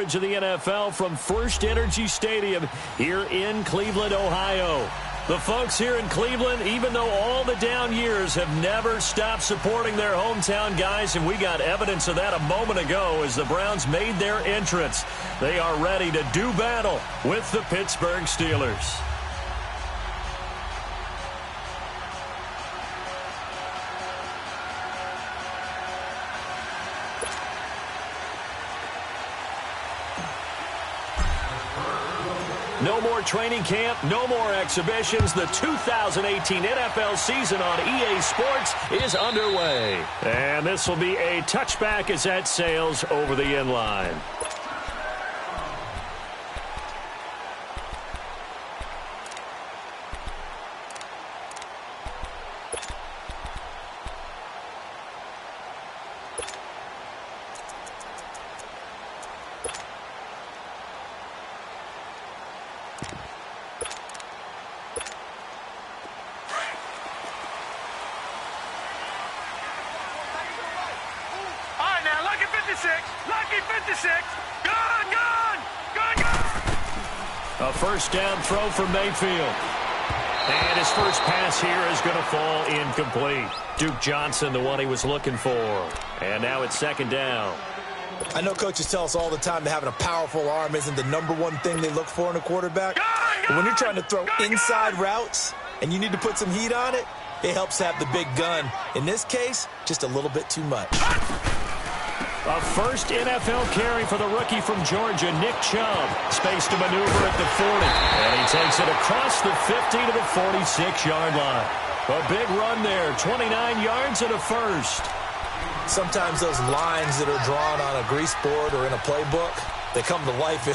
coverage of the NFL from First Energy Stadium here in Cleveland, Ohio. The folks here in Cleveland, even though all the down years, have never stopped supporting their hometown guys, and we got evidence of that a moment ago as the Browns made their entrance. They are ready to do battle with the Pittsburgh Steelers. No more training camp, no more exhibitions. The 2018 NFL season on EA Sports is underway. And this will be a touchback as that sails over the end line. A first down throw for Mayfield. And his first pass here is going to fall incomplete. Duke Johnson, the one he was looking for. And now it's second down. I know coaches tell us all the time that having a powerful arm isn't the number one thing they look for in a quarterback. But when you're trying to throw inside routes and you need to put some heat on it, it helps to have the big gun. In this case, just a little bit too much. A first NFL carry for the rookie from Georgia, Nick Chubb. Space to maneuver at the 40. And he takes it across the 50 to the 46-yard line. A big run there, 29 yards and a first. Sometimes those lines that are drawn on a grease board or in a playbook, they come to life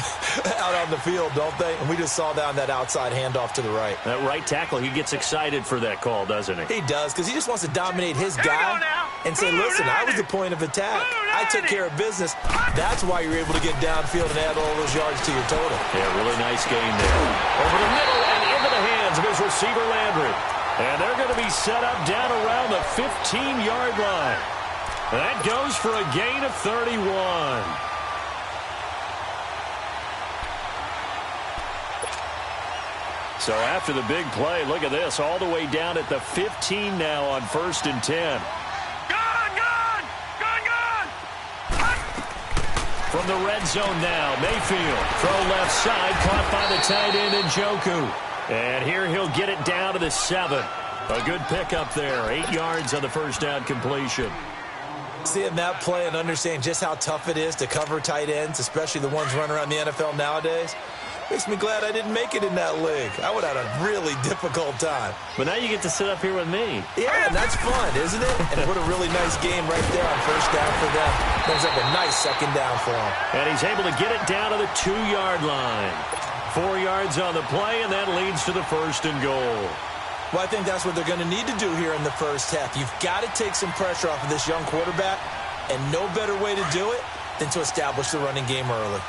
out on the field, don't they? And we just saw down that outside handoff to the right. That right tackle, he gets excited for that call, doesn't he? He does, because he just wants to dominate his guy and say, listen, I was the point of attack. I took care of business. That's why you're able to get downfield and add all those yards to your total. Yeah, really nice game there. Over the middle and into the hands of his receiver, Landry. And they're going to be set up down around the 15-yard line. That goes for a gain of 31. So after the big play, look at this, all the way down at the 15 now on 1st and 10. From the red zone now, Mayfield. Throw left side, caught by the tight end Njoku. And here he'll get it down to the 7. A good pickup there, 8 yards on the first down completion. Seeing that play and understanding just how tough it is to cover tight ends, especially the ones running around the NFL nowadays, makes me glad I didn't make it in that league. I would have had a really difficult time. But now you get to sit up here with me. Yeah, and that's fun, isn't it? And what a really nice game right there on first down for them. Brings up a nice second down for him. And he's able to get it down to the 2-yard line. 4 yards on the play, and that leads to the 1st and goal. Well, I think that's what they're going to need to do here in the first half. You've got to take some pressure off of this young quarterback, and no better way to do it than to establish the running game early.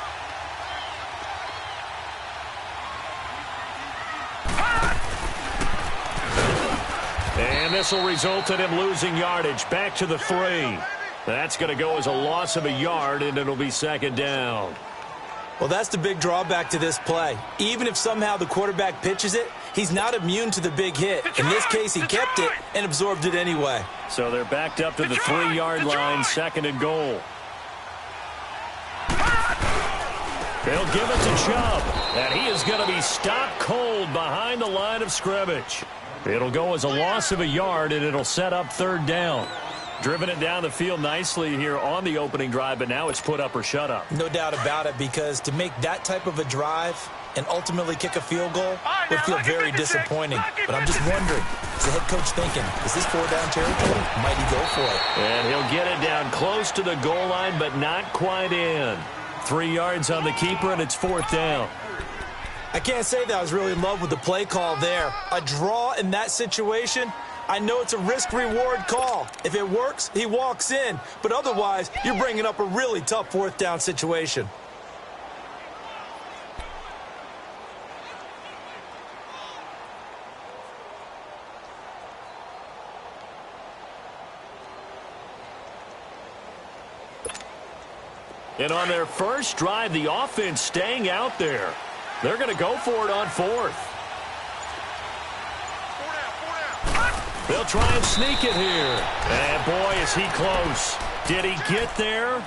And this will result in him losing yardage back to the 3. That's going to go as a loss of a yard, and it'll be second down. Well, that's the big drawback to this play. Even if somehow the quarterback pitches it, he's not immune to the big hit. In this case, he kept it and absorbed it anyway. So they're backed up to the 3-yard line, 2nd and goal. They'll give it to Chubb, and he is going to be stopped cold behind the line of scrimmage. It'll go as a loss of a yard, and it'll set up 3rd down. Driven it down the field nicely here on the opening drive, but now it's put up or shut up. No doubt about it, because to make that type of a drive and ultimately kick a field goal would feel very disappointing. But I'm just wondering, is the head coach thinking, is this 4-down territory? Might he go for it? And he'll get it down close to the goal line, but not quite in. 3 yards on the keeper, and it's 4th down. I can't say that I was really in love with the play call there. A draw in that situation, I know it's a risk-reward call. If it works, he walks in. But otherwise, you're bringing up a really tough 4th down situation. And on their first drive, the offense staying out there. They're going to go for it on fourth. They'll try and sneak it here. And boy, is he close. Did he get there?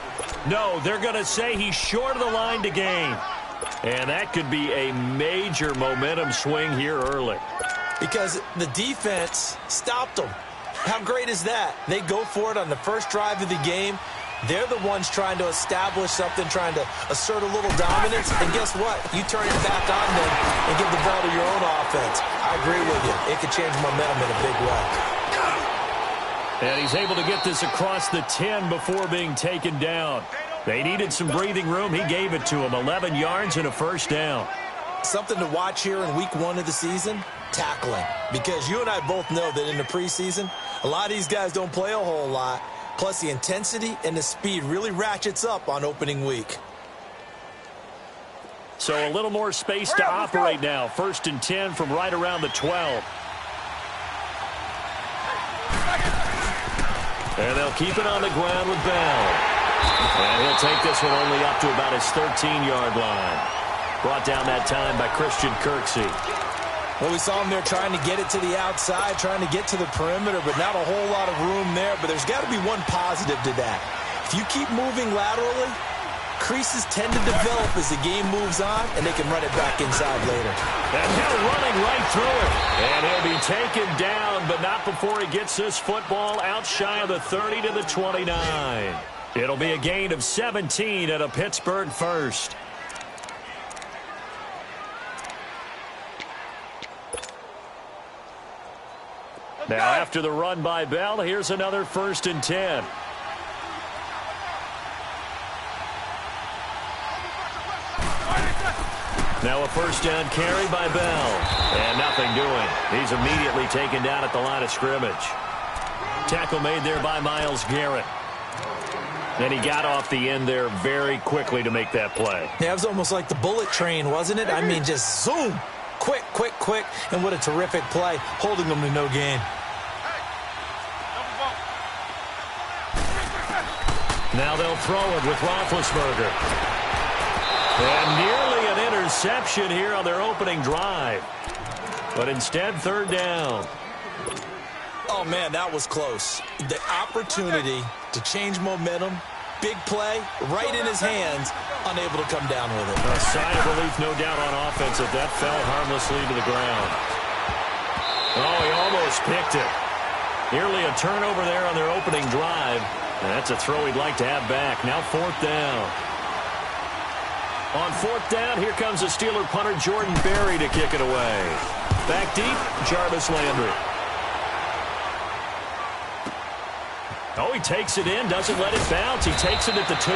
No, they're going to say he's short of the line to gain. And that could be a major momentum swing here early. Because the defense stopped them. How great is that? They go for it on the first drive of the game. They're the ones trying to establish something, trying to assert a little dominance. And guess what? You turn it back on them and give the ball to your own offense. I agree with you. It could change momentum in a big way. And he's able to get this across the 10 before being taken down. They needed some breathing room. He gave it to him. 11 yards and a first down. Something to watch here in week 1 of the season, tackling. Because you and I both know that in the preseason, a lot of these guys don't play a whole lot. Plus, the intensity and the speed really ratchets up on opening week. So a little more space to operate now. 1st and 10 from right around the 12. And they'll keep it on the ground with Bell. And he'll take this one only up to about his 13-yard line. Brought down that time by Christian Kirksey. Well, we saw him there trying to get it to the outside, trying to get to the perimeter, but not a whole lot of room there. But there's got to be one positive to that. If you keep moving laterally, creases tend to develop as the game moves on, and they can run it back inside later. And now running right through it. And he'll be taken down, but not before he gets this football out shy of the 30 to the 29. It'll be a gain of 17 at a Pittsburgh first. Now, after the run by Bell, here's another 1st and 10. Now a first down carry by Bell. And nothing doing. He's immediately taken down at the line of scrimmage. Tackle made there by Myles Garrett. And he got off the end there very quickly to make that play. Yeah, it was almost like the bullet train, wasn't it? I mean, just zoom. Quick, quick, quick. And what a terrific play, holding them to no gain. Now they'll throw it with Roethlisberger. And nearly an interception here on their opening drive. But instead, 3rd down. Oh, man, that was close. The opportunity to change momentum, big play, right in his hands, unable to come down with it. A sigh of relief, no doubt, on offense if that fell harmlessly to the ground. Oh, he almost picked it. Nearly a turnover there on their opening drive. And that's a throw he'd like to have back. Now 4th down. On 4th down, here comes the Steeler punter Jordan Berry to kick it away. Back deep, Jarvis Landry. Oh, he takes it in, doesn't let it bounce. He takes it at the 2.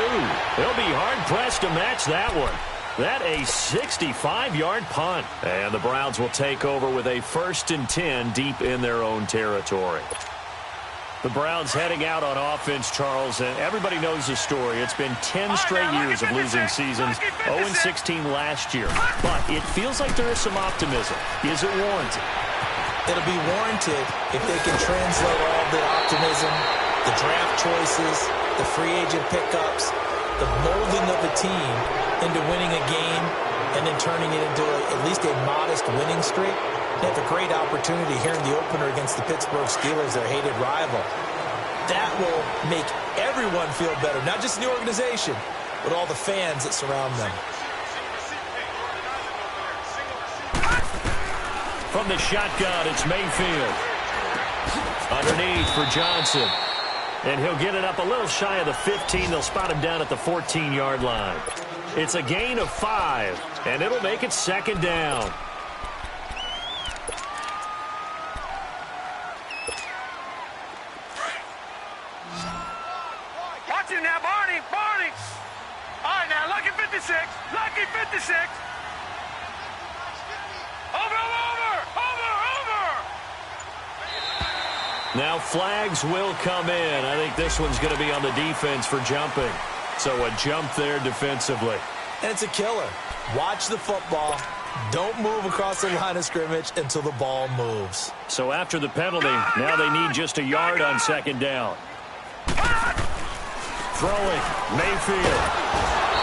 They'll be hard-pressed to match that one. That a 65-yard punt. And the Browns will take over with a 1st and 10 deep in their own territory. The Browns heading out on offense, Charles, and everybody knows the story. It's been 10 straight years of losing seasons, 0-16 last year. But it feels like there is some optimism. Is it warranted? It'll be warranted if they can translate all the optimism, the draft choices, the free agent pickups, the molding of a team into winning a game and then turning it into at least a modest winning streak. They have a great opportunity here in the opener against the Pittsburgh Steelers, their hated rival. That will make everyone feel better, not just the organization, but all the fans that surround them. From the shotgun, it's Mayfield. Underneath for Johnson. And he'll get it up a little shy of the 15. They'll spot him down at the 14-yard line. It's a gain of 5, and it'll make it 2nd down. Watch him now, Barney. All right, now, lucky 56. Lucky 56. Over. Now flags will come in. I think this one's going to be on the defense for jumping. So a jump there defensively. And it's a killer. Watch the football. Don't move across the line of scrimmage until the ball moves. So after the penalty, now they need just a yard on 2nd down. Throwing, Mayfield.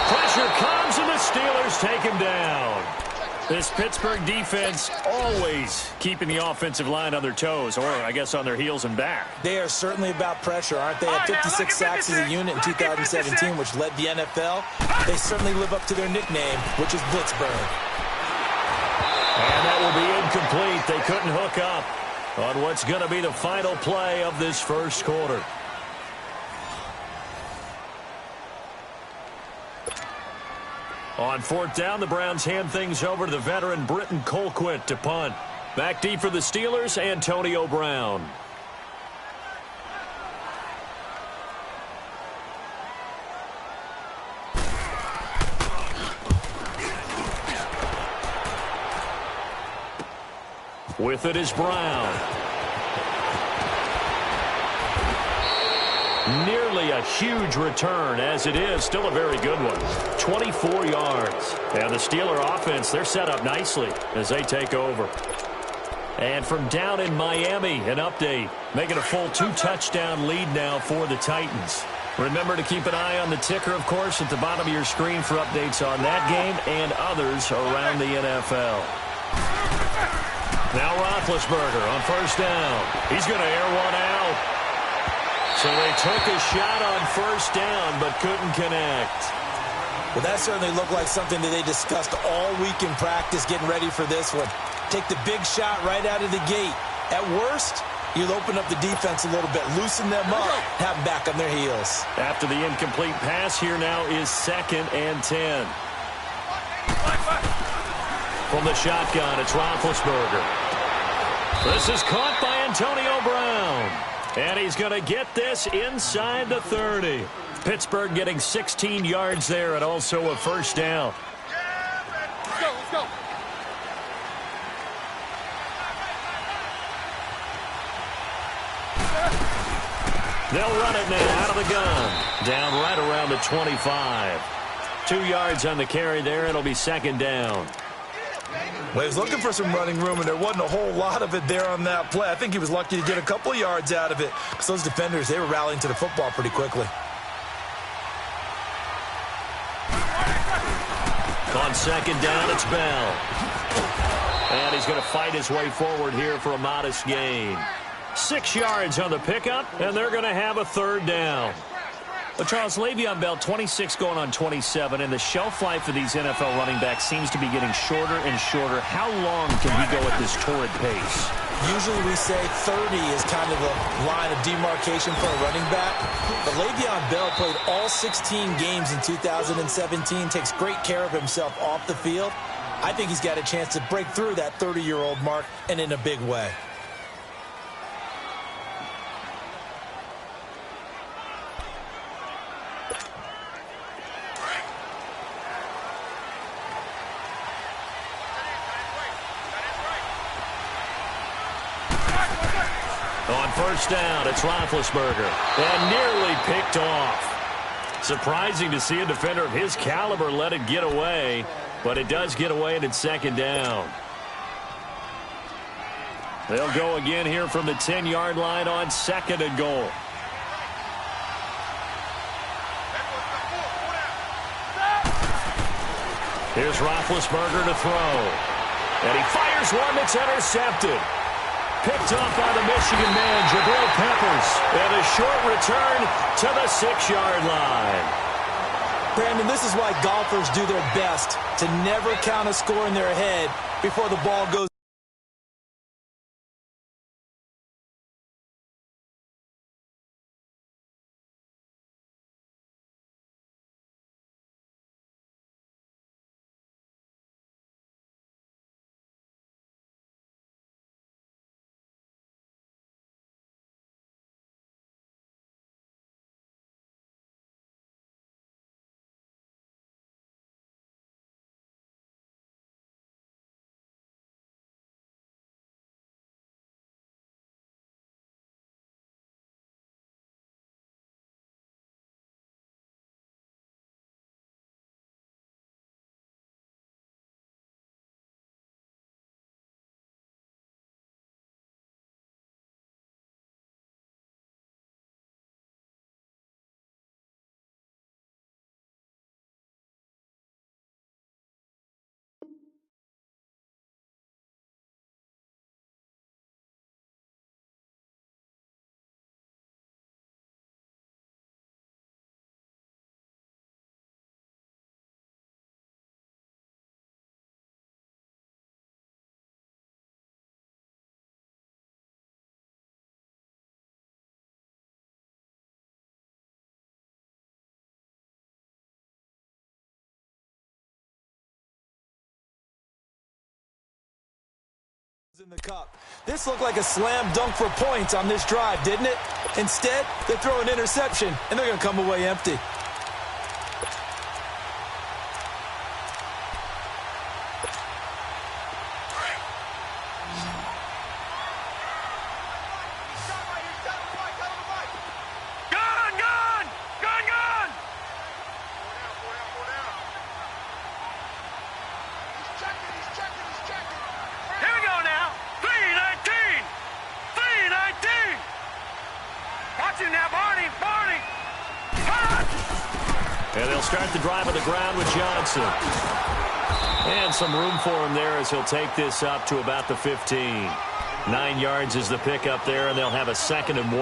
Pressure comes, and the Steelers take him down. This Pittsburgh defense always keeping the offensive line on their toes, or I guess on their heels and back. They are certainly about pressure, aren't they? At 56 sacks as a unit in 2017, which led the NFL. They certainly live up to their nickname, which is Blitzburg. And that will be incomplete. They couldn't hook up on what's going to be the final play of this first quarter. On fourth down, the Browns hand things over to the veteran Britton Colquitt to punt. Back deep for the Steelers, Antonio Brown. With it is Brown. Nearly a huge return, as it is still a very good one. 24 yards. And the Steeler offense, they're set up nicely as they take over. And from down in Miami, an update. Making a full 2-touchdown lead now for the Titans. Remember to keep an eye on the ticker, of course, at the bottom of your screen for updates on that game and others around the NFL. Now Roethlisberger on first down. He's going to air one out. So they took a shot on first down but couldn't connect. Well, that certainly looked like something that they discussed all week in practice getting ready for this one. Take the big shot right out of the gate. At worst, you'll open up the defense a little bit, loosen them up, have them back on their heels. After the incomplete pass, here now is 2nd and 10. From the shotgun, it's Roethlisberger. This is caught by Antonio Brown. And he's going to get this inside the 30. Pittsburgh getting 16 yards there and also a first down. Let's go, let's go. They'll run it now out of the gun. Down right around the 25. 2 yards on the carry there. It'll be 2nd down. Well, he was looking for some running room, and there wasn't a whole lot of it there on that play. I think he was lucky to get a couple of yards out of it because those defenders, they were rallying to the football pretty quickly. On 2nd down, it's Bell. And he's going to fight his way forward here for a modest gain. 6 yards on the pickup, and they're going to have a 3rd down. But Charles, Le'Veon Bell, 26 going on 27, and the shelf life of these NFL running backs seems to be getting shorter and shorter. How long can he go at this torrid pace? Usually we say 30 is kind of the line of demarcation for a running back. But Le'Veon Bell played all 16 games in 2017, takes great care of himself off the field. I think he's got a chance to break through that 30-year-old mark, and in a big way. On first down, it's Roethlisberger. And nearly picked off. Surprising to see a defender of his caliber let it get away, but it does get away and it's 2nd down. They'll go again here from the 10-yard line on 2nd and goal. Here's Roethlisberger to throw. And he fires one that's intercepted. Picked off by the Michigan man, Jabril Peppers. And a short return to the 6-yard line. Brandon, this is why golfers do their best to never count a score in their head before the ball goes In the cup. This looked like a slam dunk for points on this drive, didn't it? Instead, they throw an interception, and they're going to come away empty. And they'll start the drive on the ground with Johnson. And some room for him there as he'll take this up to about the 15. 9 yards is the pickup there, and they'll have a 2nd and 1.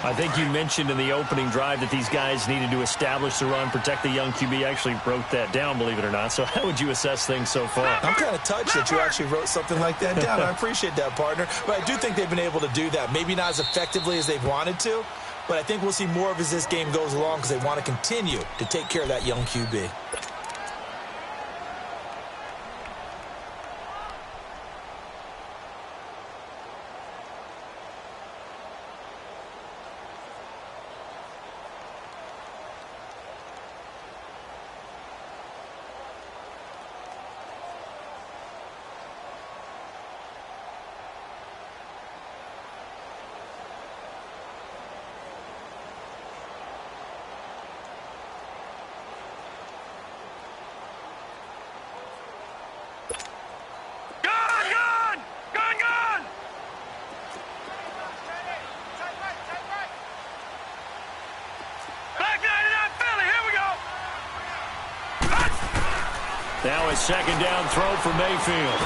I think you mentioned in the opening drive that these guys needed to establish the run, protect the young QB. I actually wrote that down, believe it or not. So how would you assess things so far? I'm kind of touched that you actually wrote something like that down. I appreciate that, partner. But I do think they've been able to do that. Maybe not as effectively as they've wanted to, but I think we'll see more of as this game goes along because they want to continue to take care of that young QB. Now a 2nd down throw for Mayfield.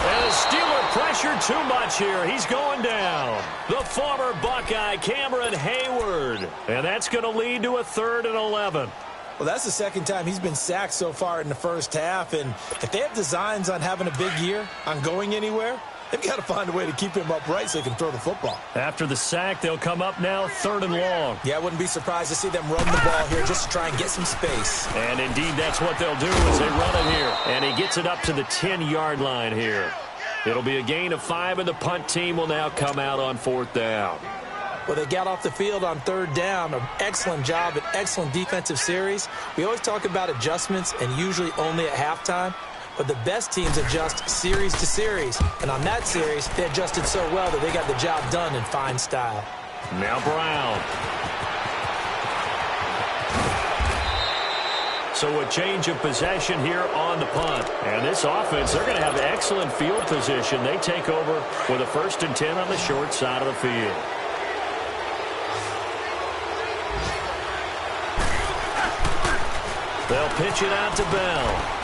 And the Steeler pressure too much here. He's going down. The former Buckeye, Cameron Hayward. And that's going to lead to a 3rd and 11. Well, that's the 2nd time he's been sacked so far in the first half. And if they have designs on having a big year, on going anywhere, they've got to find a way to keep him upright so he can throw the football. After the sack, they'll come up now 3rd and long. Yeah, I wouldn't be surprised to see them run the ball here just to try and get some space. And indeed, that's what they'll do as they run it here. And he gets it up to the 10-yard line here. It'll be a gain of 5, and the punt team will now come out on 4th down. Well, they got off the field on 3rd down. An excellent job, an excellent defensive series. We always talk about adjustments and usually only at halftime. But the best teams adjust series to series. And on that series, they adjusted so well that they got the job done in fine style. Now Brown. So a change of possession here on the punt. And this offense, they're going to have excellent field position. They take over with a 1st and 10 on the short side of the field. They'll pitch it out to Bell.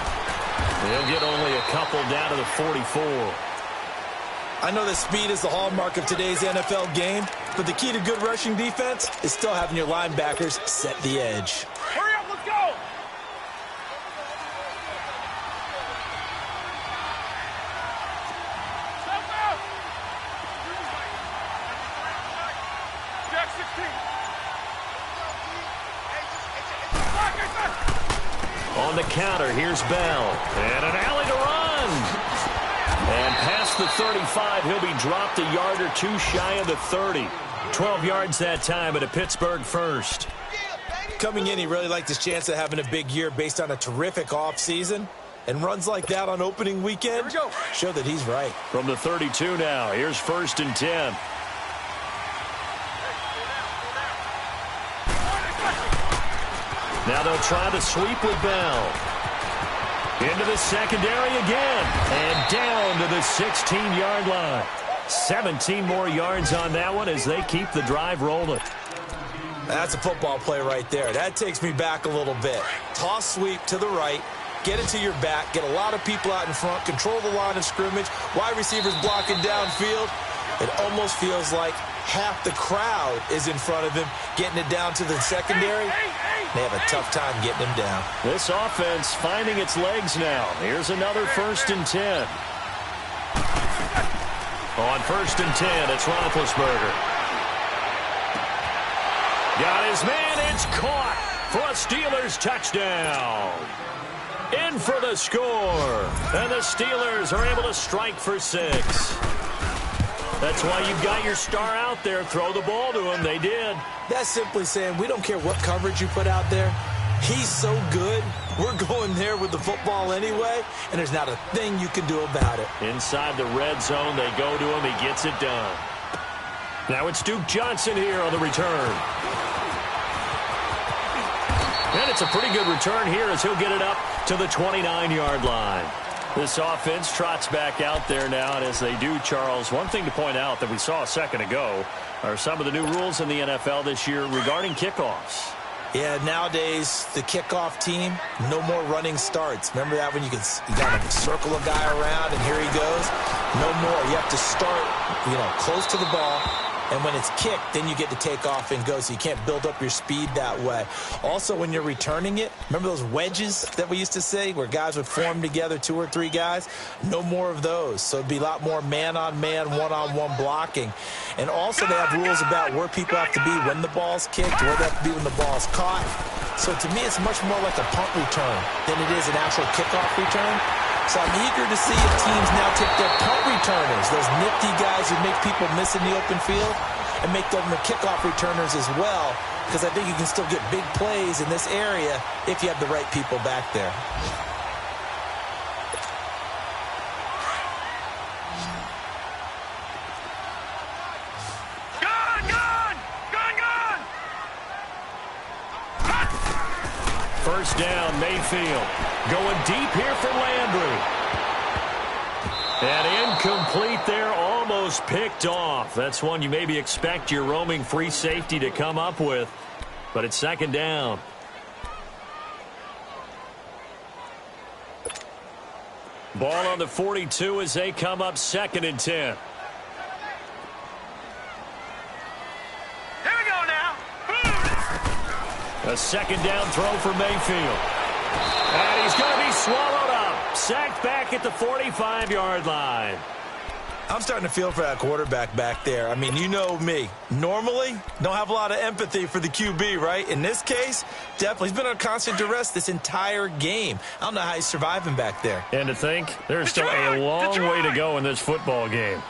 They'll get only a couple down to the 44. I know that speed is the hallmark of today's NFL game, but the key to good rushing defense is still having your linebackers set the edge. Hurry up, let's go! Step out! Jack 16. On the counter, here's Bell. And an alley to run. And past the 35, he'll be dropped a yard or 2 shy of the 30. 12 yards that time at a Pittsburgh first. Coming in, he really liked his chance of having a big year based on a terrific offseason. And runs like that on opening weekend show that he's right. From the 32 now, here's 1st and 10. Now they'll try the sweep with Bell. Into the secondary again. And down to the 16-yard line. 17 more yards on that one as they keep the drive rolling. That's a football play right there. That takes me back a little bit. Toss sweep to the right. Get it to your back. Get a lot of people out in front. Control the line of scrimmage. Wide receivers blocking downfield. It almost feels like half the crowd is in front of him, getting it down to the secondary. They have a tough time getting him down. This offense finding its legs now. Here's another 1st and 10. On 1st and 10, it's Roethlisberger. Got his man. It's caught for a Steelers touchdown. In for the score. And the Steelers are able to strike for 6. That's why you've got your star out there. Throw the ball to him. They did. That's simply saying we don't care what coverage you put out there. He's so good. We're going there with the football anyway, and there's not a thing you can do about it. Inside the red zone, they go to him. He gets it done. Now it's Duke Johnson here on the return. And it's a pretty good return here as he'll get it up to the 29-yard line. This offense trots back out there now, and as they do, Charles, one thing to point out that we saw a second ago are some of the new rules in the NFL this year regarding kickoffs. Yeah, nowadays, the kickoff team, no more running starts. Remember that when you got to circle a guy around, and here he goes? No more. You have to start, close to the ball. And when it's kicked, then you get to take off and go, so you can't build up your speed that way. Also, when you're returning it, remember those wedges that we used to say where guys would form together, 2 or 3 guys? No more of those. So it'd be a lot more man-on-man, one-on-one blocking. And also they have rules about where people have to be when the ball's kicked, where they have to be when the ball's caught. So to me, it's much more like a punt return than it is an actual kickoff return. So I'm eager to see if teams now take their punt returners, those nifty guys who make people miss in the open field, and make them the kickoff returners as well, because I think you can still get big plays in this area if you have the right people back there. First down, Mayfield. Going deep here for Landry. And incomplete there, almost picked off. That's one you maybe expect your roaming free safety to come up with. But it's second down. Ball on the 42 as they come up 2nd and 10. A second down throw for Mayfield. And he's going to be swallowed up. Sacked back at the 45-yard line. I'm starting to feel for that quarterback back there. I mean, you know me. Normally, don't have a lot of empathy for the QB, right? In this case, definitely. He's been under constant duress this entire game. I don't know how he's surviving back there. And to think, there's still a long way to go in this football game.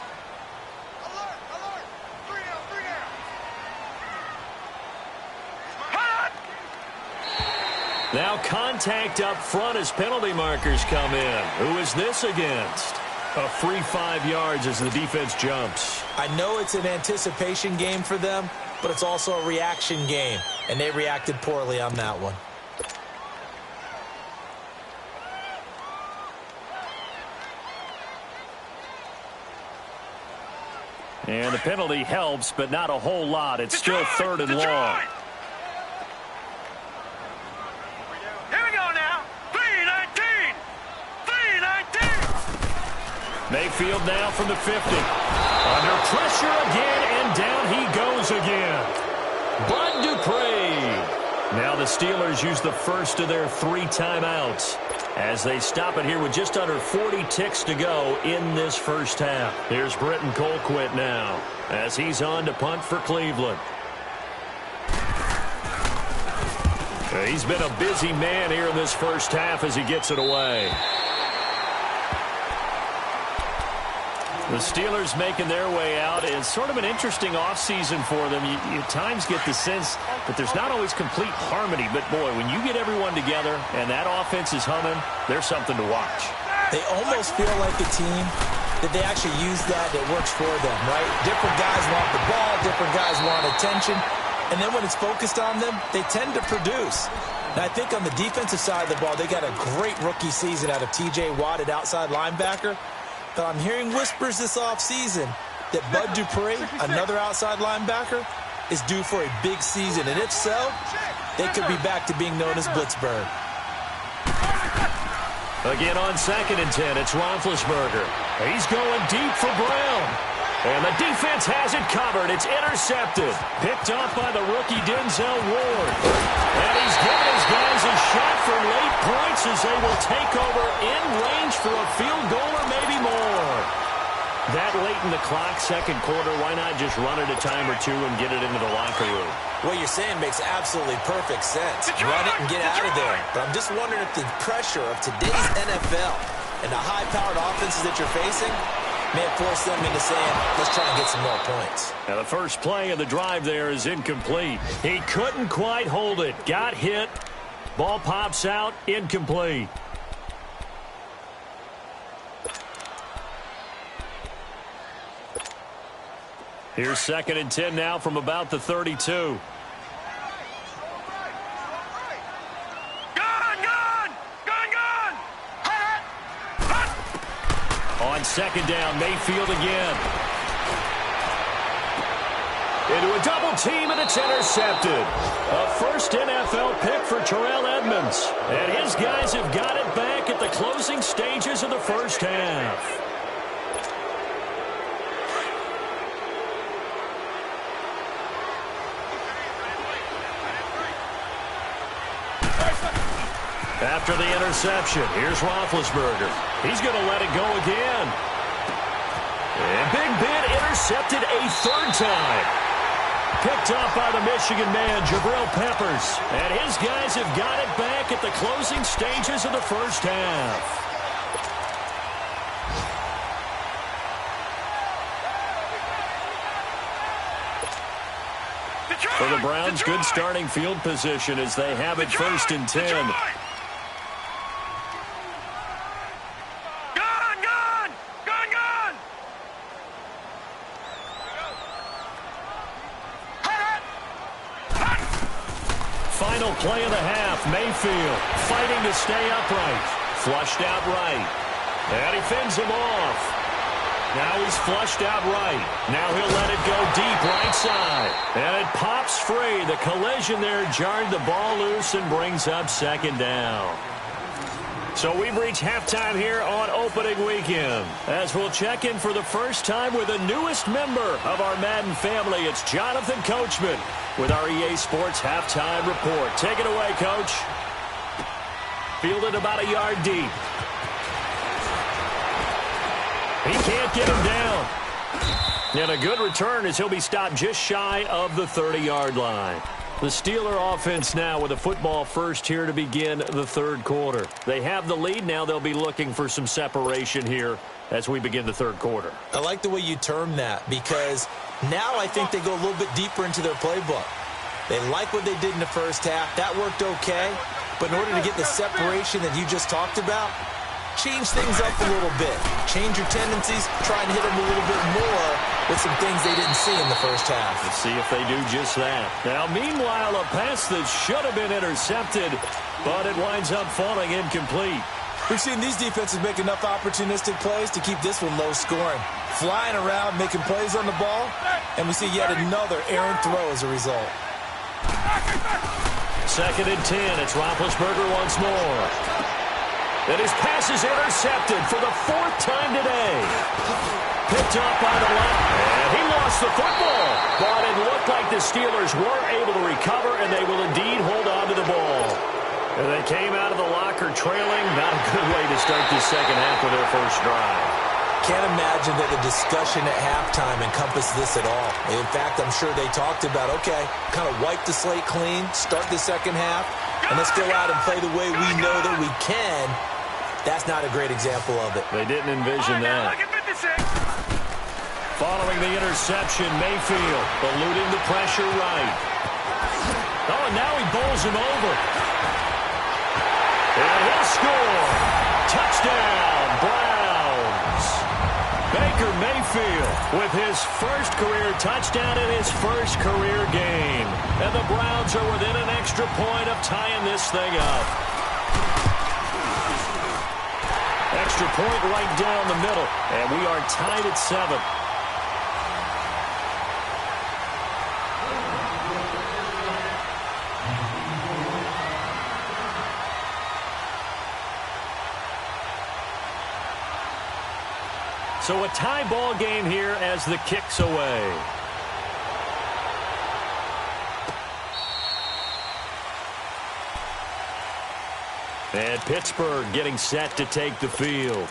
Now contact up front as penalty markers come in. Who is this against? A free 5 yards as the defense jumps. I know it's an anticipation game for them, but it's also a reaction game, and they reacted poorly on that one. And the penalty helps, but not a whole lot. It's still 3rd and long. Mayfield now from the 50. Under pressure again, and down he goes again. Bud Dupree. Now the Steelers use the first of their 3 timeouts as they stop it here with just under 40 ticks to go in this first half. Here's Britton Colquitt now as he's on to punt for Cleveland. He's been a busy man here in this first half as he gets it away. The Steelers making their way out is sort of an interesting offseason for them. You at times get the sense that there's not always complete harmony. But, boy, when you get everyone together and that offense is humming, there's something to watch. They almost feel like a team that they actually use that works for them, right? Different guys want the ball. Different guys want attention. And then when it's focused on them, they tend to produce. And I think on the defensive side of the ball, they got a great rookie season out of T.J. Watt at outside linebacker. But I'm hearing whispers this offseason that Bud Dupree, another outside linebacker, is due for a big season. And if so, they could be back to being known as Blitzburg. Again on 2nd and 10, it's Roethlisberger. He's going deep for Brown. And the defense has it covered. It's intercepted. Picked off by the rookie Denzel Ward. And he's giving his guys a shot for late points as they will take over in range for a field goal or maybe more. That late in the clock, second quarter, why not just run it a time or two and get it into the locker room? What you're saying makes absolutely perfect sense. Run it and get out of there. But I'm just wondering if the pressure of today's NFL and the high-powered offenses that you're facing may have forced them into saying, let's try and get some more points. Now the first play of the drive there is incomplete. He couldn't quite hold it. Got hit. Ball pops out. Incomplete. Here's 2nd and 10 now from about the 32. On 2nd down, Mayfield again. Into a double team, and it's intercepted. A first NFL pick for Terrell Edmonds. And his guys have got it back at the closing stages of the first half. After the interception, here's Roethlisberger. He's going to let it go again. And Big Ben intercepted a 3rd time. Picked up by the Michigan man, Jabril Peppers. And his guys have got it back at the closing stages of the first half. For the Browns, good starting field position as they have it 1st and 10. Final play of the half. Mayfield fighting to stay upright. Flushed out right. And he fends him off. Now he's flushed out right. Now he'll let it go deep right side. And it pops free. The collision there jarred the ball loose and brings up 2nd down. So we've reached halftime here on opening weekend. As we'll check in for the first time with the newest member of our Madden family. It's Jonathan Coachman with our EA Sports Halftime Report. Take it away, Coach. Fielded about a yard deep. He can't get him down. And a good return as he'll be stopped just shy of the 30-yard line. The Steeler offense now with a football first here to begin the 3rd quarter. They have the lead. Now they'll be looking for some separation here as we begin the 3rd quarter. I like the way you term that because now I think they go a little bit deeper into their playbook. They like what they did in the first half. That worked okay. But in order to get the separation that you just talked about, change things up a little bit. Change your tendencies. Try and hit them a little bit more with some things they didn't see in the first half. Let's see if they do just that. Now, meanwhile, a pass that should have been intercepted, but it winds up falling incomplete. We've seen these defenses make enough opportunistic plays to keep this one low scoring. Flying around, making plays on the ball, and we see yet another errant throw as a result. 2nd and 10. It's Roethlisberger once more. And his pass is intercepted for the 4th time today. Picked up by the left, and he lost the football. But it looked like the Steelers were able to recover, and they will indeed hold on to the ball. And they came out of the locker trailing. Not a good way to start this second half with their first drive. Can't imagine that the discussion at halftime encompassed this at all. In fact, I'm sure they talked about, okay, kind of wipe the slate clean, start the second half, and let's go out and play the way we know that we can. That's not a great example of it. They didn't envision that. Following the interception, Mayfield eluding the pressure right. Oh, and now he bowls him over. And he'll score. Touchdown, Browns. Baker Mayfield with his first career touchdown in his first career game. And the Browns are within an extra point of tying this thing up. Extra point right down the middle. And we are tied at 7. So a tie ball game here as the kick's away. And Pittsburgh getting set to take the field.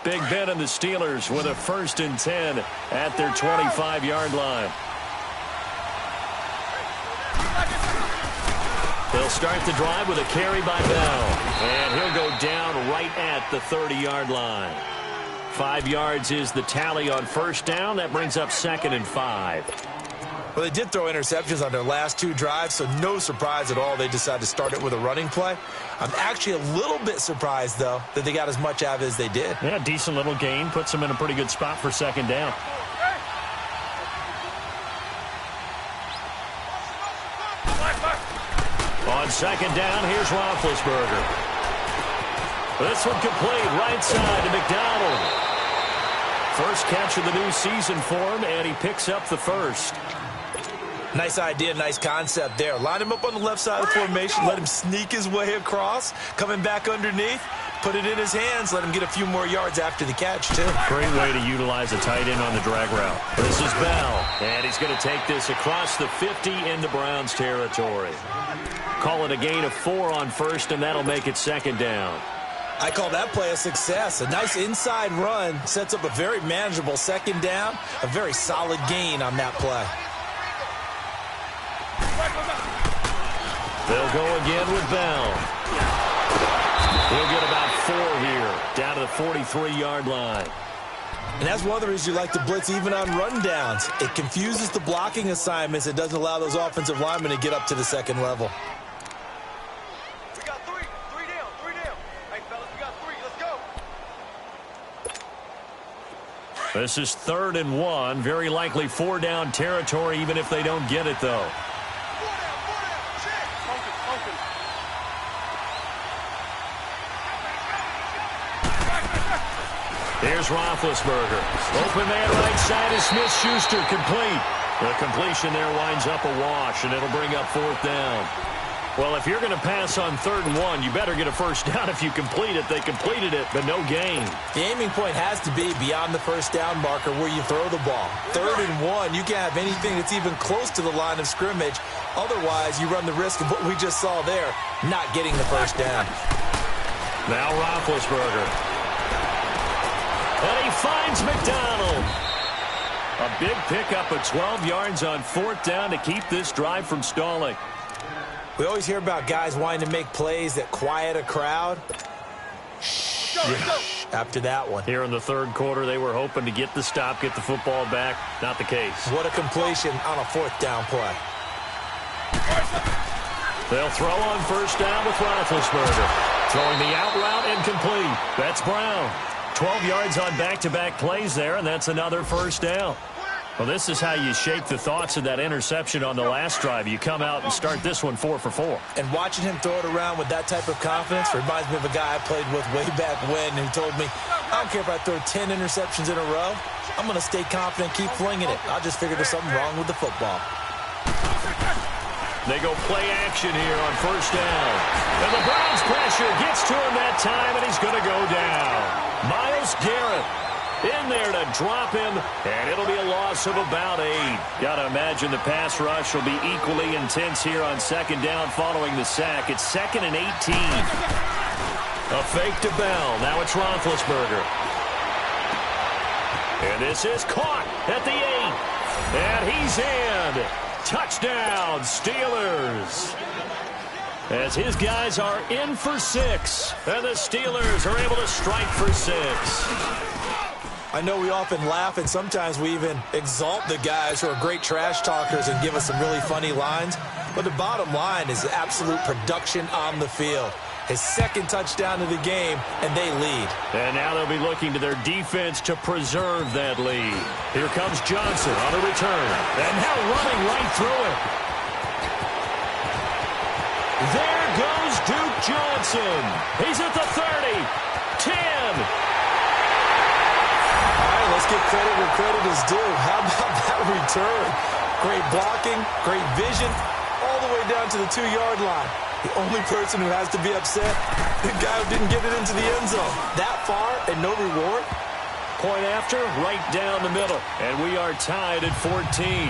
Big Ben and the Steelers with a 1st and 10 at their 25-yard line. They'll start the drive with a carry by Bell. And he'll go down right at the 30-yard line. 5 yards is the tally on 1st down. That brings up 2nd and 5. Well, they did throw interceptions on their last 2 drives, so no surprise at all they decided to start it with a running play. I'm actually a little bit surprised, though, that they got as much out of it as they did. Yeah, decent little gain. Puts them in a pretty good spot for 2nd down. On 2nd down, here's Roethlisberger. This one complete, right side to McDonald. First catch of the new season for him, and he picks up the 1st. Nice idea, nice concept there. Line him up on the left side of the formation, let him sneak his way across, coming back underneath, put it in his hands, let him get a few more yards after the catch, too. Great way to utilize a tight end on the drag route. This is Bell, and he's going to take this across the 50 into Browns territory. Call it a gain of 4 on 1st, and that'll make it 2nd down. I call that play a success. A nice inside run sets up a very manageable 2nd down, a very solid gain on that play. They'll go again with Bell. He'll get about 4 here, down to the 43-yard line. And that's one of the reasons you like to blitz even on rundowns. It confuses the blocking assignments. It doesn't allow those offensive linemen to get up to the 2nd level. We got 3 down. Hey, fellas, we got 3. Let's go. This is 3rd and 1. Very likely 4-down territory, even if they don't get it, though. 4 down. Check. Focus. Here's Roethlisberger. Open man right side is Smith-Schuster, complete. The completion there winds up a wash, and it'll bring up 4th down. Well, if you're going to pass on 3rd and 1, you better get a 1st down if you complete it. They completed it, but no gain. The aiming point has to be beyond the 1st down marker where you throw the ball. 3rd and 1, you can't have anything that's even close to the line of scrimmage. Otherwise, you run the risk of what we just saw there, not getting the 1st down. Now Roethlisberger. And he finds McDonald. A big pickup of 12 yards on 4th down to keep this drive from stalling. We always hear about guys wanting to make plays that quiet a crowd. After that one. Here in the 3rd quarter, they were hoping to get the stop, get the football back. Not the case. What a completion on a 4th down play. They'll throw on 1st down with Roethlisberger. Throwing the out route incomplete. That's Brown. 12 yards on back-to-back plays there, and that's another 1st down. Well, this is how you shake the thoughts of that interception on the last drive. You come out and start this one 4 for 4. And watching him throw it around with that type of confidence reminds me of a guy I played with way back when who told me, I don't care if I throw 10 interceptions in a row. I'm going to stay confident, keep flinging it. I just figured there's something wrong with the football. They go play action here on 1st down. And the Browns pressure gets to him that time, and he's going to go down. Myles Garrett in there to drop him, and it'll be a loss of about 8. Got to imagine the pass rush will be equally intense here on 2nd down following the sack. It's 2nd and 18. A fake to Bell. Now it's Roethlisberger. And this is caught at the 8. And he's in. Touchdown, Steelers. As his guys are in for 6. And the Steelers are able to strike for 6. I know we often laugh, and sometimes we even exalt the guys who are great trash talkers and give us some really funny lines. But the bottom line is absolute production on the field. His 2nd touchdown of the game, and they lead. And now they'll be looking to their defense to preserve that lead. Here comes Johnson on a return. And now running right through it. There goes Duke Johnson. He's at the 30, 10. Let's give credit where credit is due. How about that return? Great blocking, great vision, all the way down to the 2-yard line. The only person who has to be upset, the guy who didn't get it into the end zone. That far and no reward. Point after, right down the middle. And we are tied at 14.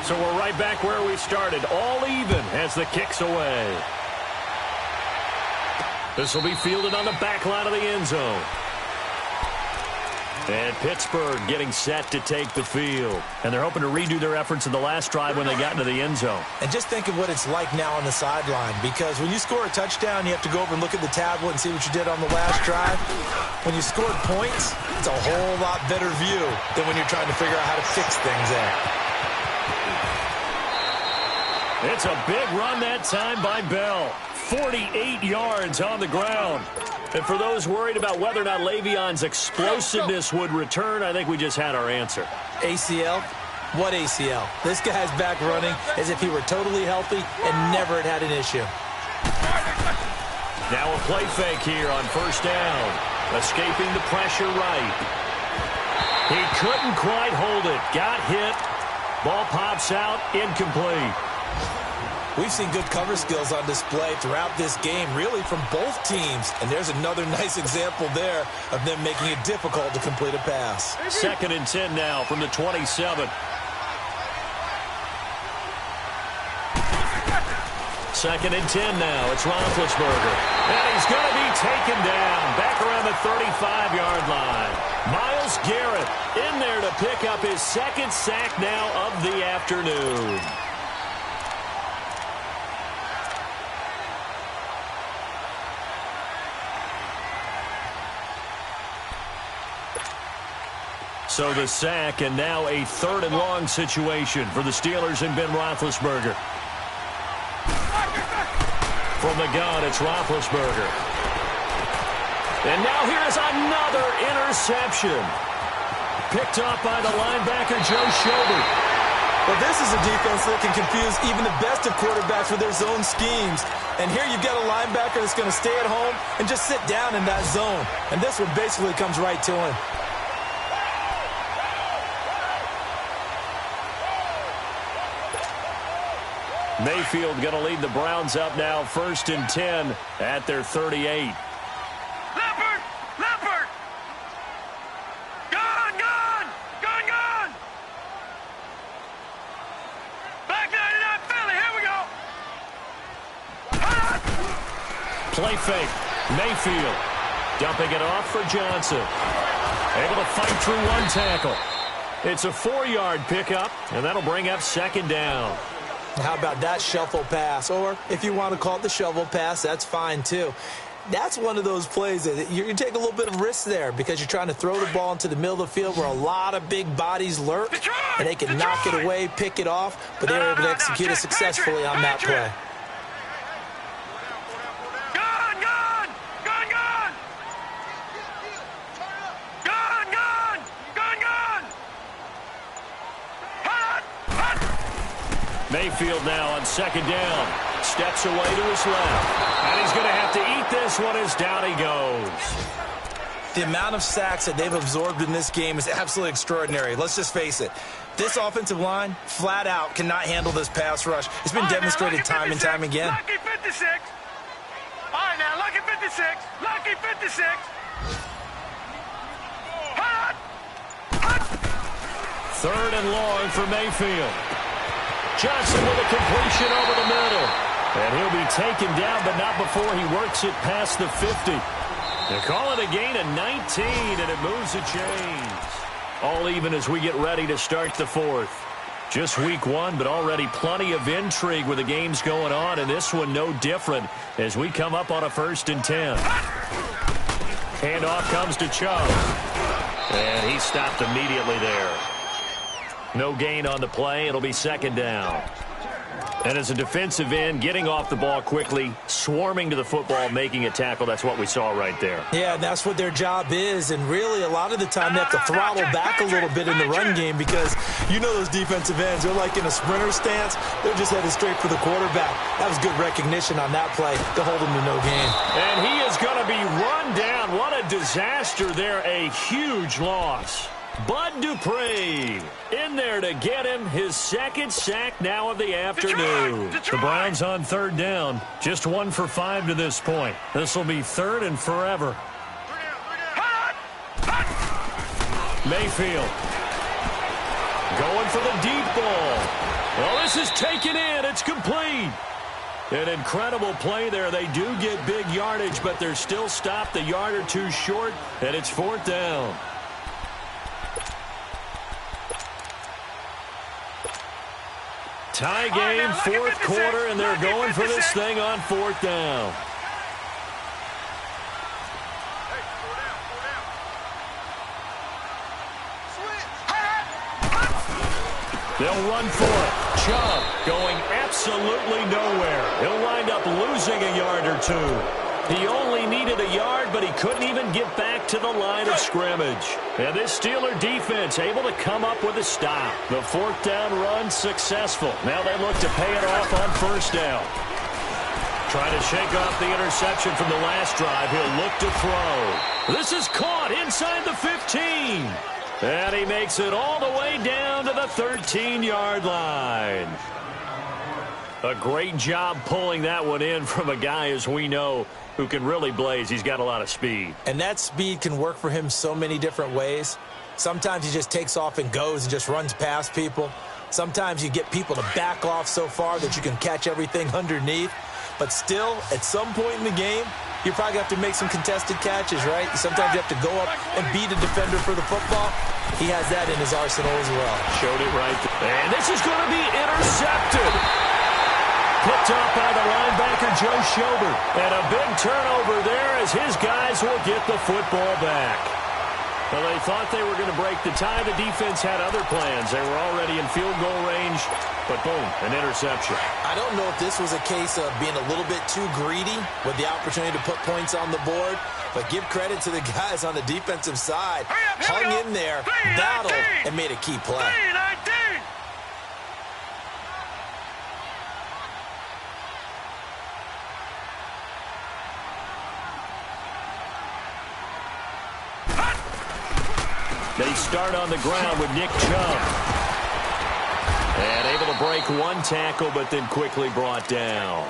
So we're right back where we started, all even as the kick's away. This will be fielded on the back line of the end zone. And Pittsburgh getting set to take the field. And they're hoping to redo their efforts in the last drive when they got into the end zone. And just think of what it's like now on the sideline, because when you score a touchdown, you have to go over and look at the tablet and see what you did on the last drive. When you scored points, it's a whole lot better view than when you're trying to figure out how to fix things there. It's a big run that time by Bell. 48 yards on the ground. And for those worried about whether or not Le'Veon's explosiveness would return, I think we just had our answer. ACL? What ACL? This guy's back running as if he were totally healthy and never had an issue. Now a play fake here on first down. Escaping the pressure right. He couldn't quite hold it. Got hit. Ball pops out. Incomplete. We've seen good cover skills on display throughout this game, really from both teams. And there's another nice example there of them making it difficult to complete a pass. 2nd and 10 now from the 27. 2nd and 10 now. It's Roethlisberger. And he's going to be taken down back around the 35-yard line. Myles Garrett in there to pick up his 2nd sack now of the afternoon. So the sack, and now a 3rd and long situation for the Steelers and Ben Roethlisberger. From the gun, it's Roethlisberger. And now here is another interception. Picked up by the linebacker, Joe Schobert. Well, this is a defense that can confuse even the best of quarterbacks with their zone schemes. And here you've got a linebacker that's going to stay at home and just sit down in that zone. And this one basically comes right to him. Mayfield going to lead the Browns up now, 1st and 10 at their 38. Leopard! Leopard! Gone! Gone! Gone! Gone! Back 99 Philly, here we go! Play fake. Mayfield dumping it off for Johnson. Able to fight through one tackle. It's a 4-yard pickup, and that'll bring up 2nd down. How about that shuffle pass? Or if you want to call it the shovel pass, that's fine too. That's one of those plays that you take a little bit of risk there because you're trying to throw the ball into the middle of the field where a lot of big bodies lurk, and they can knock it away, pick it off, but they were able to execute it successfully on that play. Mayfield now on 2nd down. Steps away to his left. And he's going to have to eat this one as down he goes. The amount of sacks that they've absorbed in this game is absolutely extraordinary. Let's just face it. This offensive line, flat out, cannot handle this pass rush. It's been demonstrated time and time again. Lucky 56. All right, now, lucky 56. Lucky 56. Hot! Hot! 3rd and long for Mayfield. Johnson with a completion over the middle. And he'll be taken down, but not before he works it past the 50. They call it a gain of 19, and it moves the chains. All even as we get ready to start the 4th. Just week 1, but already plenty of intrigue with the games going on, and this one no different as we come up on a 1st and 10. Handoff comes to Chubb. And he stopped immediately there. No gain on the play. It'll be 2nd down. And as a defensive end, getting off the ball quickly, swarming to the football, making a tackle, that's what we saw right there. Yeah, and that's what their job is. And really, a lot of the time, they have to throttle back a little bit in the run game because you know those defensive ends, they're like in a sprinter stance. They're just headed straight for the quarterback. That was good recognition on that play to hold him to no gain. And he is going to be run down. What a disaster there. A huge loss. Bud Dupree in there to get him his 2nd sack now of the afternoon. Detroit! The Browns on 3rd down. Just 1 for 5 to this point. This will be 3rd and forever. Mayfield going for the deep ball. Well, this is taken in. It's complete. An incredible play there. They do get big yardage, but they're still stopped a yard or two short, and it's 4th down. Tie game, 4th quarter, and they're going for this thing on 4th down. They'll run for it. Chubb going absolutely nowhere. He'll wind up losing a yard or two. He only needed a yard, but he couldn't even get back to the line of scrimmage. And this Steeler defense able to come up with a stop. The 4th down run successful. Now they look to pay it off on 1st down. Trying to shake off the interception from the last drive. He'll look to throw. This is caught inside the 15. And he makes it all the way down to the 13-yard line. A great job pulling that one in from a guy, as we know, who can really blaze. He's got a lot of speed. And that speed can work for him so many different ways. Sometimes he just takes off and goes and just runs past people. Sometimes you get people to back off so far that you can catch everything underneath. But still, at some point in the game, you probably have to make some contested catches, right? Sometimes you have to go up and beat a defender for the football. He has that in his arsenal as well. Showed it right there. And this is going to be intercepted. Picked up by the linebacker, Joe Schobert. And a big turnover there as his guys will get the football back. Well, they thought they were going to break the tie. The defense had other plans. They were already in field goal range, but boom, an interception. I don't know if this was a case of being a little bit too greedy with the opportunity to put points on the board, but give credit to the guys on the defensive side. Hung in there, battled, and made a key play. They start on the ground with Nick Chubb. And able to break one tackle, but then quickly brought down.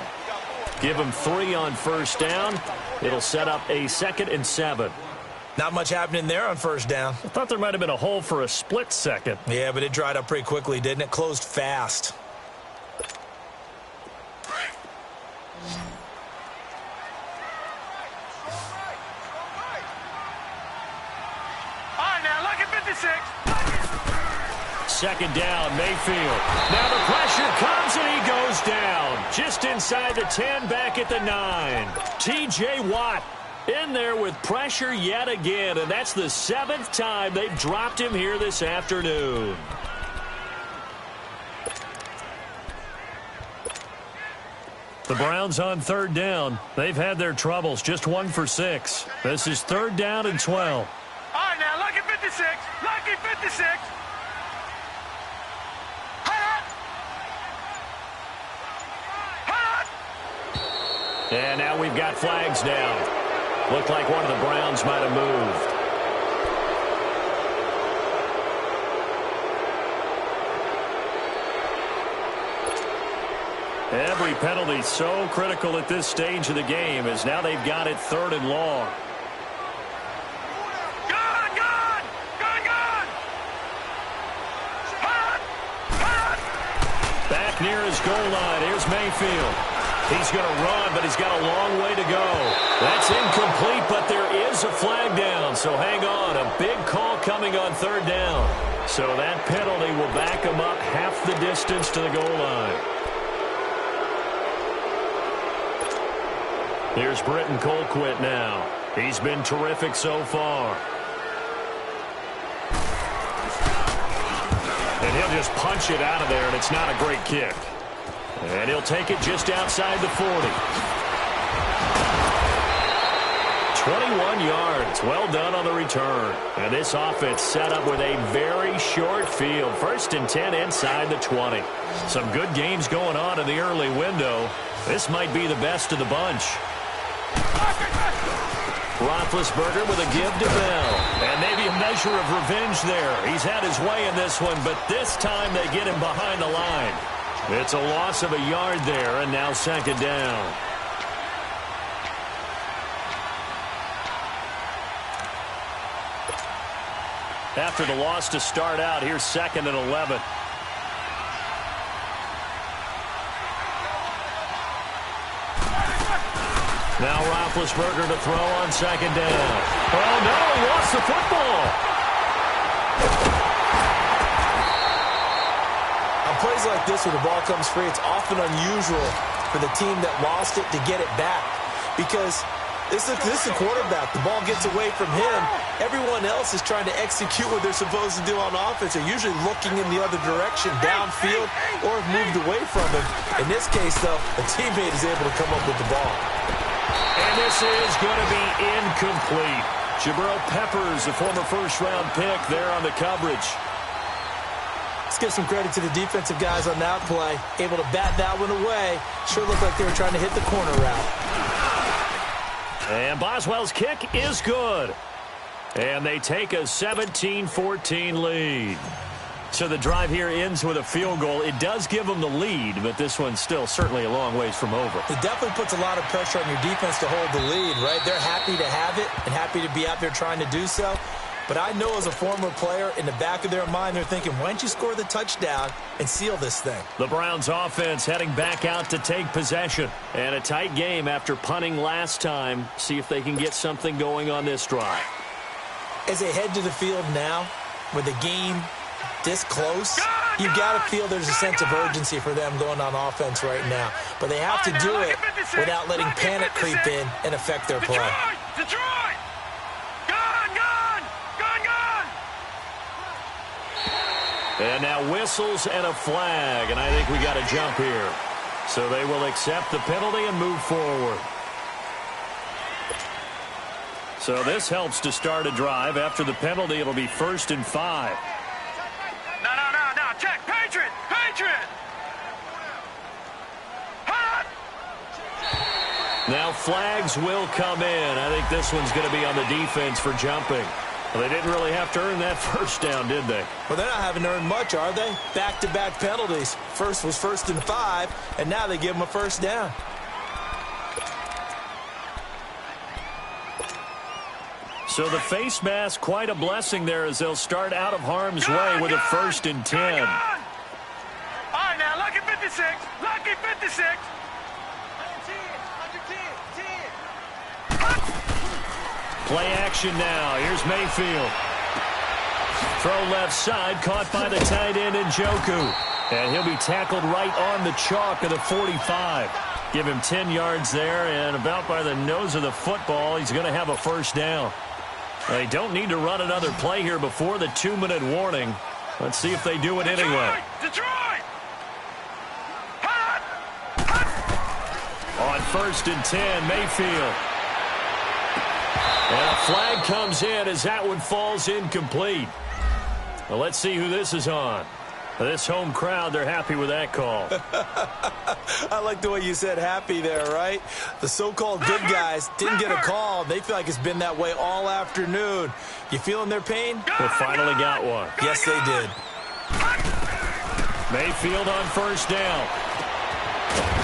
Give him 3 on 1st down. It'll set up a 2nd and 7. Not much happening there on 1st down. I thought there might have been a hole for a split second. Yeah, but it dried up pretty quickly, didn't it? Closed fast. Second down, Mayfield. Now the pressure comes and he goes down. Just inside the 10, back at the 9. T.J. Watt in there with pressure yet again, and that's the 7th time they've dropped him here this afternoon. The Browns on 3rd down. They've had their troubles, just 1 for 6. This is 3rd down and 12. All right, now, lucky 56. Lucky 56. And now we've got flags down. Looked like one of the Browns might have moved. Every penalty so critical at this stage of the game, as now they've got it 3rd and long. Back near his goal line. Here's Mayfield. He's going to run, but he's got a long way to go. That's incomplete, but there is a flag down, so hang on. A big call coming on 3rd down. So that penalty will back him up half the distance to the goal line. Here's Britton Colquitt now. He's been terrific so far. And he'll just punch it out of there, and it's not a great kick. And he'll take it just outside the 40. 21 yards. Well done on the return. And this offense set up with a very short field. 1st and 10 inside the 20. Some good games going on in the early window. This might be the best of the bunch. Roethlisberger with a give to Bell. And maybe a measure of revenge there. He's had his way in this one, but this time they get him behind the line. It's a loss of a yard there, and now 2nd down. After the loss to start out, here's 2nd and 11. Now Roethlisberger to throw on second down. Oh, no, he lost the football. On plays like this where the ball comes free, it's often unusual for the team that lost it to get it back because this is a quarterback. The ball gets away from him. Everyone else is trying to execute what they're supposed to do on offense. They're usually looking in the other direction, downfield, or have moved away from him. In this case, though, a teammate is able to come up with the ball. And this is going to be incomplete. Jabril Peppers, a former first-round pick, there on the coverage. Let's give some credit to the defensive guys on that play. Able to bat that one away. Sure looked like they were trying to hit the corner route. And Boswell's kick is good. And they take a 17-14 lead. So the drive here ends with a field goal. It does give them the lead, but this one's still certainly a long ways from over. It definitely puts a lot of pressure on your defense to hold the lead, right? They're happy to have it and happy to be out there trying to do so. But I know as a former player, in the back of their mind, they're thinking, why don't you score the touchdown and seal this thing? The Browns offense heading back out to take possession. And a tight game after punting last time. See if they can get something going on this drive. As they head to the field now, with the game this close, you've got to feel there's a sense of urgency for them going on offense right now. But they have to do it without letting panic creep in and affect their play. Detroit! And now whistles and a flag, and I think we got a jump here. So they will accept the penalty and move forward. So this helps to start a drive. After the penalty, it'll be 1st and 5. No. Check. Patriot. Now flags will come in. I think this one's going to be on the defense for jumping. Well, they didn't really have to earn that first down, did they? Well, they're not having to earn much, are they? Back-to-back penalties. First was 1st and 5, and now they give them a first down. So the face mask, quite a blessing there as they'll start out of harm's way with a 1st and 10. All right, now, lucky 56. Lucky 56. Play action now. Here's Mayfield. Throw left side, caught by the tight end Njoku. And he'll be tackled right on the chalk of the 45. Give him 10 yards there, and about by the nose of the football, he's going to have a first down. They don't need to run another play here before the 2-minute warning. Let's see if they do it anyway. Detroit! On 1st and 10, Mayfield. And a flag comes in as that one falls incomplete. Well, let's see who this is on. This home crowd, they're happy with that call. I like the way you said happy there, right? The so-called good guys didn't get a call. They feel like it's been that way all afternoon. You feeling their pain? We finally got one. Yes, they did. Mayfield on 1st down.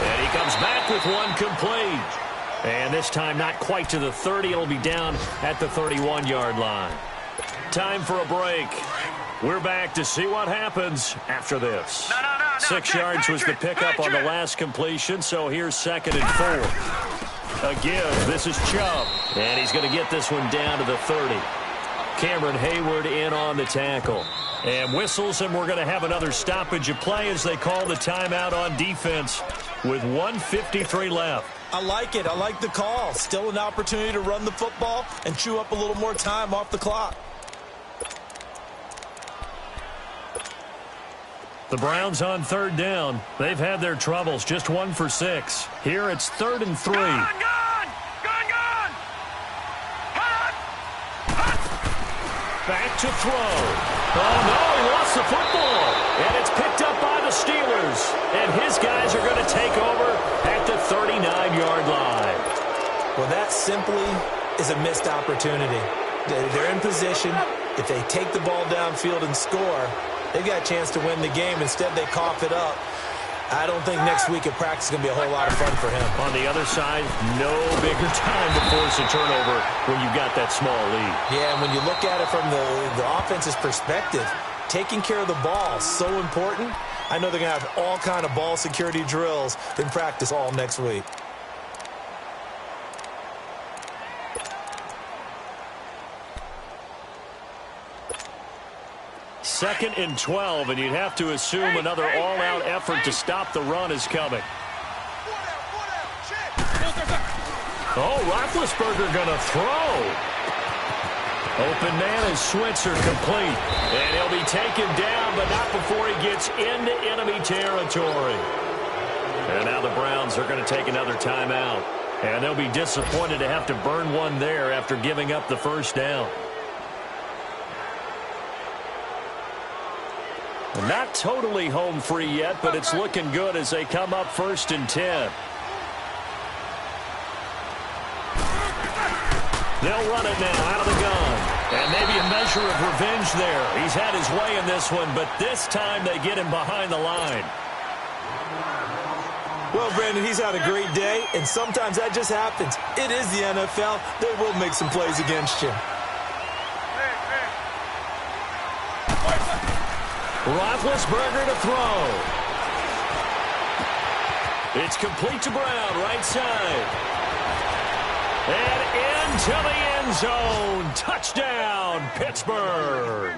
And he comes back with one complete. And this time not quite to the 30. It'll be down at the 31-yard line. Time for a break. We're back to see what happens after this. 6 yards was the pickup on the last completion, so here's 2nd and 4. A give. This is Chubb. And he's going to get this one down to the 30. Cameron Hayward in on the tackle. And whistles, and we're going to have another stoppage of play as they call the timeout on defense with 1:53 left. I like it. I like the call. Still an opportunity to run the football and chew up a little more time off the clock. The Browns on 3rd down. They've had their troubles. Just 1 for 6. Here it's 3rd and 3. Gone! Back to throw. Oh, no, he lost the football. And it's picked up by the Steelers. And his guys are going to take over at the 39-yard line. Well, that simply is a missed opportunity. They're in position. If they take the ball downfield and score, they've got a chance to win the game. Instead, they cough it up. I don't think next week at practice is going to be a whole lot of fun for him. On the other side, no bigger time to force a turnover when you've got that small lead. Yeah, and when you look at it from the offense's perspective, taking care of the ball is so important. I know they're going to have all kind of ball security drills in practice all next week. 2nd and 12, and you'd have to assume another all-out effort to stop the run is coming. Oh, Roethlisberger going to throw. Open man is Switzer complete. And he'll be taken down, but not before he gets into enemy territory. And now the Browns are going to take another timeout. And they'll be disappointed to have to burn one there after giving up the first down. Not totally home free yet, but it's looking good as they come up 1st and 10. They'll run it now out of the gun. And maybe a measure of revenge there. He's had his way in this one, but this time they get him behind the line. Well, Brandon, he's had a great day, and sometimes that just happens. It is the NFL. They will make some plays against you. Roethlisberger to throw. It's complete to Brown, right side. And into the end zone. Touchdown, Pittsburgh.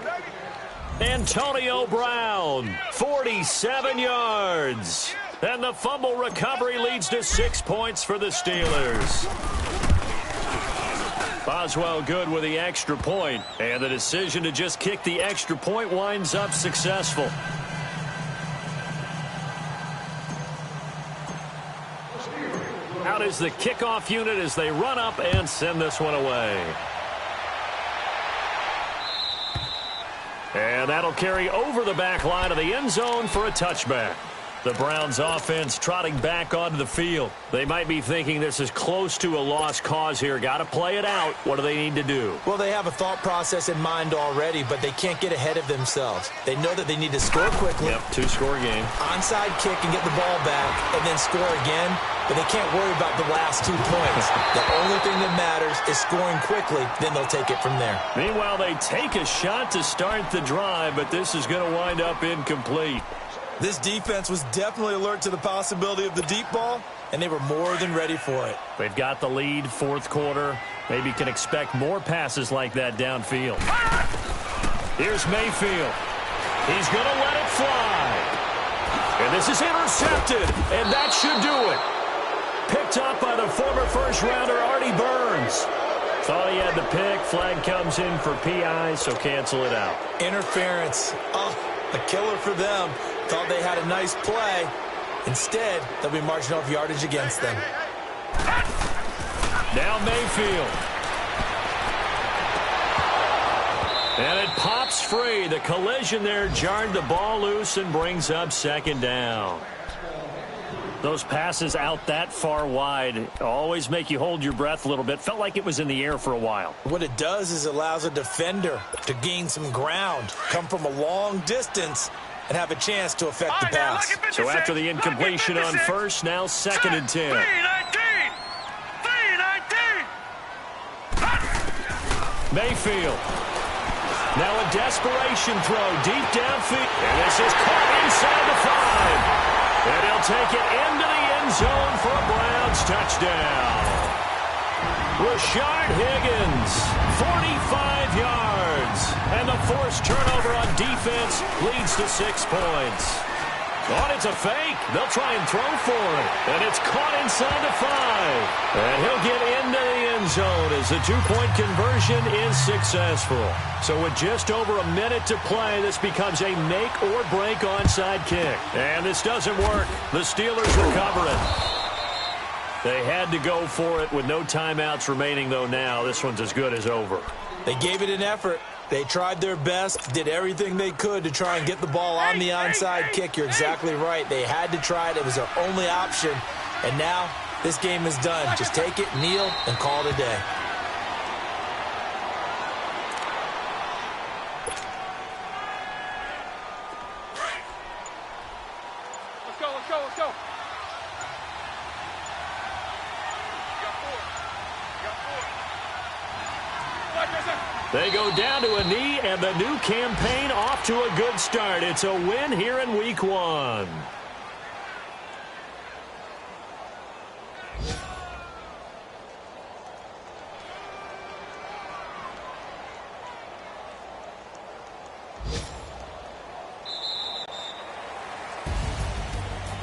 Antonio Brown, 47 yards. And the fumble recovery leads to 6 points for the Steelers. Boswell good with the extra point, and the decision to just kick the extra point winds up successful. Out is the kickoff unit as they run up and send this one away. And that'll carry over the back line of the end zone for a touchback. The Browns offense trotting back onto the field. They might be thinking this is close to a lost cause here. Got to play it out. What do they need to do? Well, they have a thought process in mind already, but they can't get ahead of themselves. They know that they need to score quickly. Yep, 2-score game. Onside kick and get the ball back and then score again, but they can't worry about the last 2 points. The only thing that matters is scoring quickly, then they'll take it from there. Meanwhile, they take a shot to start the drive, but this is going to wind up incomplete. This defense was definitely alert to the possibility of the deep ball, and they were more than ready for it. They've got the lead, 4th quarter. Maybe can expect more passes like that downfield. Here's Mayfield. He's going to let it fly. And this is intercepted, and that should do it. Picked up by the former first-rounder Artie Burns. Thought he had the pick. Flag comes in for PI, so cancel it out. Interference. Oh, a killer for them. Thought they had a nice play. Instead, they'll be marching off yardage against them. Now Mayfield. And it pops free. The collision there jarred the ball loose and brings up 2nd down. Those passes out that far wide always make you hold your breath a little bit. Felt like it was in the air for a while. What it does is it allows a defender to gain some ground, come from a long distance, and have a chance to affect the pass. So after the incompletion on first, now 2nd and 10. 3-19. Mayfield. Now a desperation throw deep downfield. And this is caught inside the 5. And he'll take it into the end zone for a Browns touchdown. Rashard Higgins, 45 yards. And the forced turnover on defense leads to 6 points. Oh, it's a fake. They'll try and throw for it. And it's caught inside the 5. And he'll get into the end zone as the 2-point conversion is successful. So with just over a minute to play, this becomes a make-or-break onside kick. And this doesn't work. The Steelers recover it. They had to go for it with no timeouts remaining, though now. This one's as good as over. They gave it an effort. They tried their best, did everything they could to try and get the ball on the onside kick. You're exactly right. They had to try it. It was their only option. And now this game is done. Just take it, kneel, and call it a day. Let's go, let's go, let's go. They go down to a knee, and the new campaign off to a good start. It's a win here in Week 1.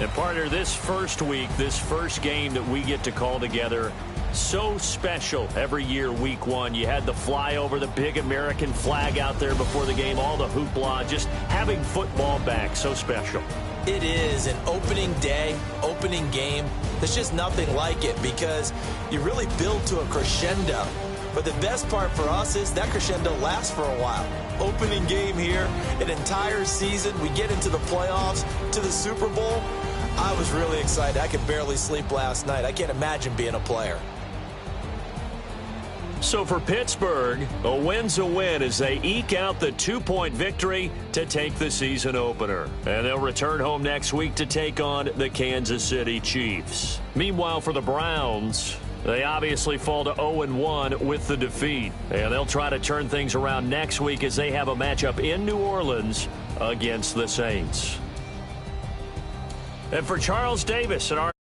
And partner, this first week, this first game that we get to call together, so special every year, week one. You had the flyover, the big American flag out there before the game, all the hoopla, just having football back, so special. It is an opening day, opening game. There's just nothing like it because you really build to a crescendo. But the best part for us is that crescendo lasts for a while. Opening game here, an entire season. We get into the playoffs, to the Super Bowl. I was really excited. I could barely sleep last night. I can't imagine being a player. So for Pittsburgh, a win's a win as they eke out the 2-point victory to take the season opener. And they'll return home next week to take on the Kansas City Chiefs. Meanwhile, for the Browns, they obviously fall to 0-1 with the defeat. And they'll try to turn things around next week as they have a matchup in New Orleans against the Saints. And for Charles Davis and our